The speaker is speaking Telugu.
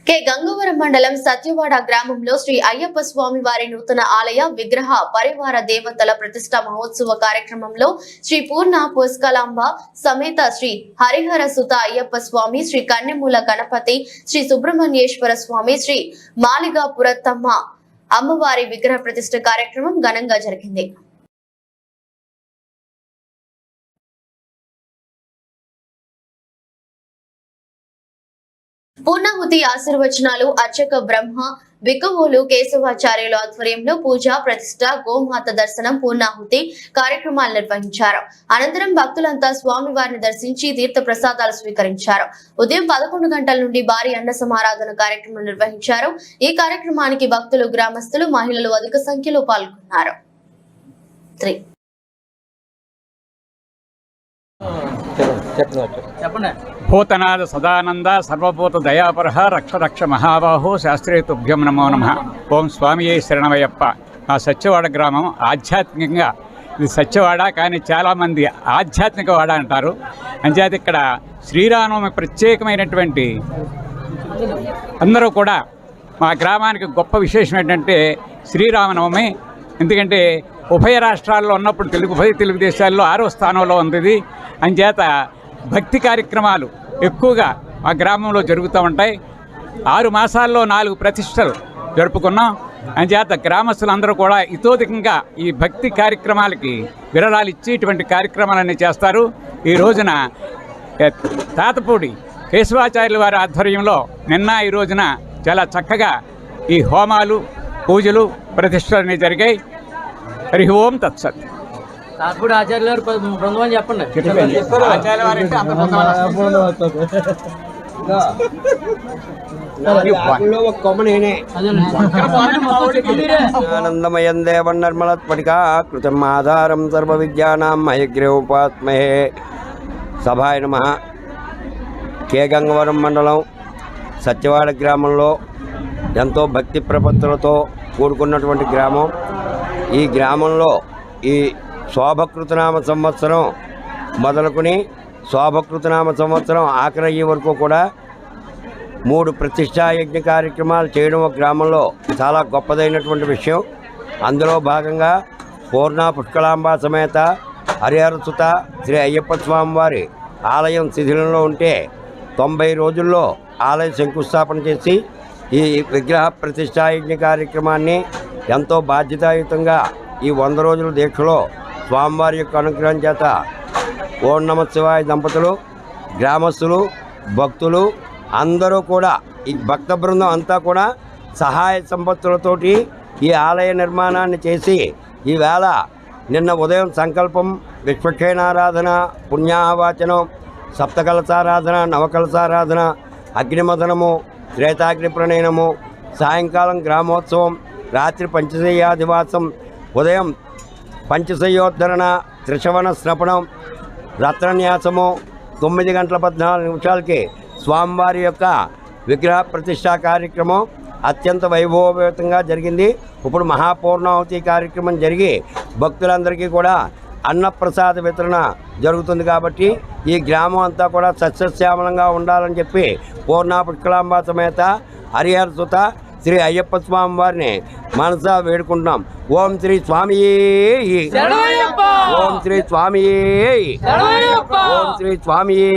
కె గంగవరం మండలం సత్యవాడ గ్రామంలో శ్రీ అయ్యప్ప స్వామి వారి నూతన ఆలయ విగ్రహ పరివార దేవతల ప్రతిష్ట మహోత్సవ కార్యక్రమంలో శ్రీ పూర్ణ పుష్కలాంబ సమేత శ్రీ హరిహర సుత అయ్యప్ప స్వామి, శ్రీ కన్నెమూల గణపతి, శ్రీ సుబ్రహ్మణ్యేశ్వర స్వామి, శ్రీ మాలిగా పురత్తమ్మ అమ్మవారి విగ్రహ ప్రతిష్ట కార్యక్రమం ఘనంగా జరిగింది. పూర్ణాహుతి ఆశీర్వచనాలు అర్చక బ్రహ్మ బికవోలు కేశవాచార్యుల ఆధ్వర్యంలో పూజ, ప్రతిష్ట, గోమాత దర్శనం, పూర్ణాహుతి కార్యక్రమాలు నిర్వహించారు. అనంతరం భక్తులంతా స్వామివారిని దర్శించి తీర్థ ప్రసాదాలు స్వీకరించారు. ఉదయం 11 గంటల నుండి భారీ అన్న సమారాధన కార్యక్రమం నిర్వహించారు. ఈ కార్యక్రమానికి భక్తులు, గ్రామస్తులు, మహిళలు అధిక సంఖ్యలో పాల్గొన్నారు. భూతనాథ సదానంద సర్వభూత దయాపరః రక్ష రక్ష మహాబాహో శాస్త్రీయ తుభ్యం నమో నమః. ఓం స్వామియే శరణమయ్యప్ప. మా సత్యవాడ గ్రామం ఆధ్యాత్మికంగా ఇది సత్యవాడ, కానీ చాలామంది ఆధ్యాత్మిక వాడ అంటారు. అంచేత ఇక్కడ శ్రీరామనవమి ప్రత్యేకమైనటువంటి అందరూ కూడా మా గ్రామానికి గొప్ప విశేషం ఏంటంటే శ్రీరామనవమి. ఎందుకంటే ఉభయ రాష్ట్రాల్లో ఉన్నప్పుడు ఉభయ తెలుగు దేశాల్లో 6వ స్థానంలో ఉంది. అంచేత భక్తి కార్యక్రమాలు ఎక్కువగా మా గ్రామంలో జరుగుతూ ఉంటాయి. 6 మాసాల్లో 4 ప్రతిష్టలు జరుపుకున్నాం. అంచేత గ్రామస్తులందరూ కూడా ఇతోధికంగా ఈ భక్తి కార్యక్రమాలకి విరాళాలు ఇచ్చి ఇటువంటి కార్యక్రమాలన్నీ చేస్తారు. ఈ రోజున తాతపూడి కేశవాచార్యుల వారి ఆధ్వర్యంలో నిన్న ఈ రోజున చాలా చక్కగా ఈ హోమాలు, పూజలు, ప్రతిష్టలన్నీ జరిగాయి. హరి ఓం తత్సత్. తాతపూడి ఆచార్యుల గారు బృందం చెప్పండి. ఆనందమయం దేవం నిర్మలత్పటికా కృతం ఆధారం సర్వ విద్యానాం మయగ్రీవోపాత్మహే. సభాయ నమః. కె గంగవరం మండలం సత్యవాడ గ్రామంలో ఎంతో భక్తి ప్రపత్తులతో కూడుకున్నటువంటి గ్రామం. ఈ గ్రామంలో ఈ శోభకృతనామ సంవత్సరం మొదలుకొని శోభకృతనామ సంవత్సరం ఆఖరి వరకు కూడా 3 ప్రతిష్టాయజ్ఞ కార్యక్రమాలు చేయడం ఒక గ్రామంలో చాలా గొప్పదైనటువంటి విషయం. అందులో భాగంగా పూర్ణ పుష్కలాంబ సమేత హరిహర సుత శ్రీ అయ్యప్ప స్వామి వారి ఆలయం శిథిలంలో ఉంటే 90 రోజుల్లో ఆలయ శంకుస్థాపన చేసి ఈ విగ్రహ ప్రతిష్టాయజ్ఞ కార్యక్రమాన్ని ఎంతో బాధ్యతాయుతంగా ఈ 100 రోజుల దీక్షలో స్వామివారి యొక్క అనుగ్రహం చేత ఓం నమ శివాయ దంపతులు, గ్రామస్తులు, భక్తులు అందరూ కూడా ఈ భక్త బృందం అంతా కూడా సహాయ సంపత్తులతోటి ఈ ఆలయ నిర్మాణాన్ని చేసి ఈవేళ నిన్న ఉదయం సంకల్పం, విశ్వక్షేణారాధన, పుణ్యాహవాచనం, సప్తకలసారాధన, నవకలసారాధన, అగ్నిమదనము, త్రేతాగ్ని ప్రణయనము, సాయంకాలం గ్రామోత్సవం, రాత్రి పంచశయ్యాధివాసం, ఉదయం పంచశయ్యోద్ధరణ, త్రిశవణ స్నపనం, రత్నన్యాసము, 9 గంటల 14 నిమిషాలకి స్వామివారి యొక్క విగ్రహ ప్రతిష్టా కార్యక్రమం అత్యంత వైభవపేతంగా జరిగింది. ఇప్పుడు మహాపూర్ణాహుతి కార్యక్రమం జరిగి భక్తులందరికీ కూడా అన్నప్రసాద వితరణ జరుగుతుంది. కాబట్టి ఈ గ్రామం అంతా కూడా సస్యశ్యామలంగా ఉండాలని చెప్పి పూర్ణ పుష్కలాంబ సమేత హరిహర సుత శ్రీ అయ్యప్ప స్వామి వారిని మనసా వేడుకుంటున్నాం. ఓం శ్రీ స్వామియే, ఓం శ్రీ స్వామియే, ఓం శ్రీ స్వామియే.